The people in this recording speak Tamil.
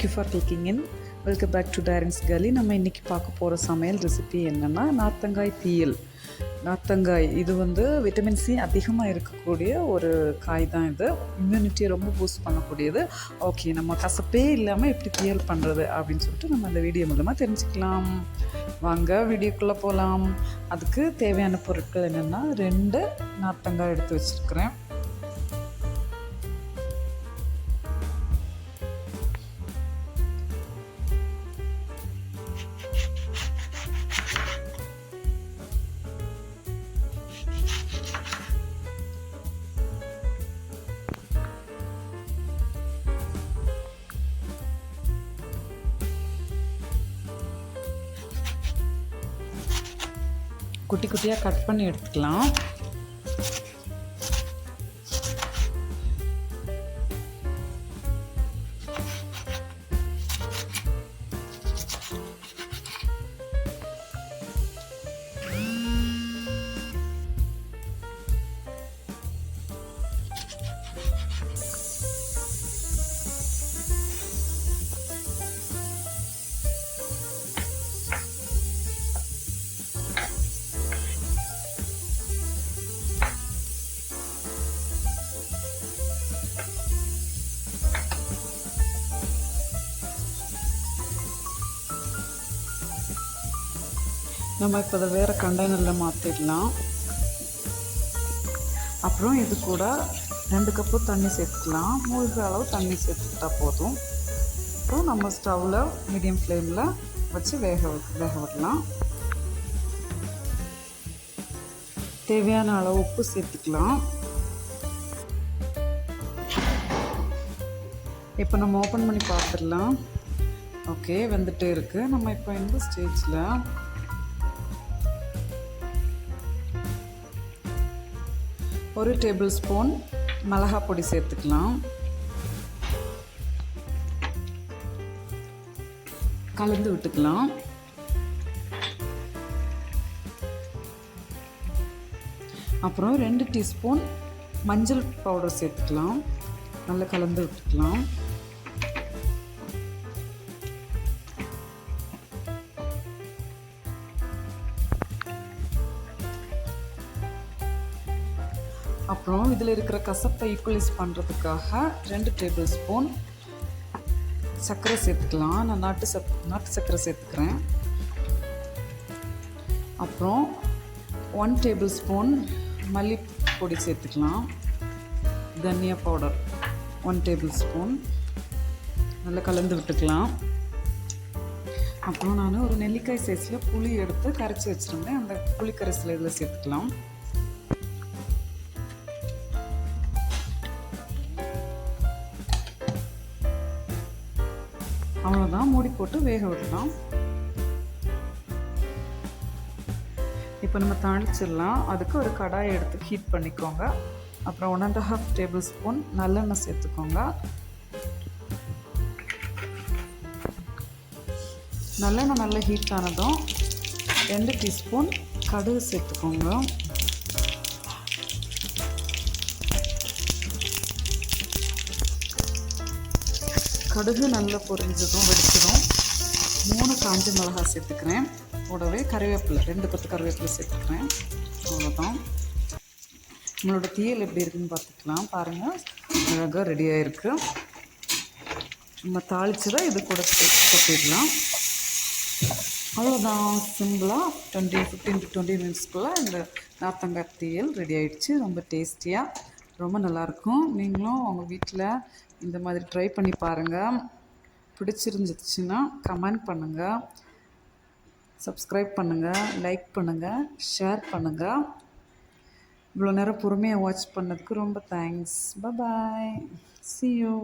Thank you for clicking in. Welcome back to டைரன்ஸ் கேலி. நம்ம இன்றைக்கி பார்க்க போகிற சமையல் ரெசிபி என்னென்னா நார்த்தங்காய் தீயல். நார்த்தங்காய் இது விட்டமின் சி அதிகமாக இருக்கக்கூடிய ஒரு காய் தான். இது இம்யூனிட்டியை ரொம்ப பூஸ்ட் பண்ணக்கூடியது. ஓகே, நம்ம கசப்பே இல்லாமல் எப்படி தீயல் பண்ணுறது அப்படின்னு சொல்லிட்டு நம்ம அந்த வீடியோ மூலமாக தெரிஞ்சுக்கலாம். வாங்க வீடியோக்குள்ளே போகலாம். அதுக்கு தேவையான பொருட்கள் என்னென்னா 2 நார்த்தங்காய் எடுத்து வச்சுருக்கிறேன். குட்டி குட்டியாக கட் பண்ணி எடுத்துக்கலாம். நம்ம இப்போ அதை வேறு கண்டெய்னரில் மாற்றிடலாம். அப்புறம் இது கூட 2 கப்பு தண்ணி சேர்த்துக்கலாம். மூழ்கிற அளவு தண்ணி சேர்த்துக்கிட்டா போதும். அப்புறம் நம்ம ஸ்டவ்வில் மீடியம் ஃப்ளேமில் வச்சு வேக விடலாம். தேவையான அளவு உப்பு சேர்த்துக்கலாம். இப்போ நம்ம ஓப்பன் பண்ணி பார்த்துடலாம். ஓகே, வெந்துட்டே இருக்குது. நம்ம இப்போ இந்த ஸ்டேஜில் 1 டேபிள் ஸ்பூன் மிளகாய் பொடி சேர்த்துக்கலாம். கலந்து விட்டுக்கலாம். அப்புறம் 2 டீஸ்பூன் மஞ்சள் பவுடர் சேர்த்துக்கலாம். நல்லா கலந்து விட்டுக்கலாம். அப்புறம் இதில் இருக்கிற கசப்பை ஈக்குவலைஸ் பண்ணுறதுக்காக 2 டேபிள் ஸ்பூன் சர்க்கரை சேர்த்துக்கலாம். நான் நாட்டு சர்க்கரை சேர்த்துக்கிறேன். அப்புறம் 1 டேபிள் ஸ்பூன் மல்லிப்பொடி சேர்த்துக்கலாம். தனியா பவுடர் 1 டேபிள் ஸ்பூன். நல்லா கலந்து விட்டுக்கலாம். அப்புறம் நான் ஒரு நெல்லிக்காய் சைஸில் புளி எடுத்து கரைச்சி வச்சுருந்தேன். அந்த புளி கரைசலை இதில் சேர்த்துக்கலாம். அவ்வளோதான், மூடி போட்டு வேக விடலாம். இப்போ நம்ம தாளிச்சிடலாம். அதுக்கு ஒரு கடாயை எடுத்து ஹீட் பண்ணிக்கோங்க. அப்புறம் 1.5 டேபிள் ஸ்பூன் நல்லெண்ணெய் சேர்த்துக்கோங்க. நல்லெண்ணெய் நல்லா ஹீட் ஆனதும் 2 டீஸ்பூன் கடுகு சேர்த்துக்கோங்க. கடுகு நல்லா பொரிஞ்சதும் வெடிச்சதும் 3 காஞ்ச மிளகாய் சேர்த்துக்கிறேன். கூடவே கருவேப்பிலை 2 கொத்து கருவேப்பிலை சேர்த்துக்கிறேன். அவ்வளோதான். நம்மளோட தீயல் எப்படி இருக்குதுன்னு பார்த்துக்கலாம். பாருங்கள், அழகாக ரெடியாக இருக்குது. நம்ம தாளிச்சதை இது கூட கொட்டிடலாம். அவ்வளோதான், சிம்பிளாக 15 to 20 மினிட்ஸ்க்குள்ளே இந்த நார்த்தங்காய் தீயல் ரெடி ஆகிடுச்சு. ரொம்ப டேஸ்டியாக, ரொம்ப நல்லாயிருக்கும். நீங்களும் உங்கள் வீட்டில் இந்த மாதிரி ட்ரை பண்ணி பாருங்கள். பிடிச்சிருந்துச்சுன்னா கமெண்ட் பண்ணுங்கள், சப்ஸ்கிரைப் பண்ணுங்கள், லைக் பண்ணுங்கள், ஷேர் பண்ணுங்கள். இவ்வளோ நேரம் பொறுமையாக வாட்ச் பண்ணதுக்கு ரொம்ப thanks. Bye bye, see you.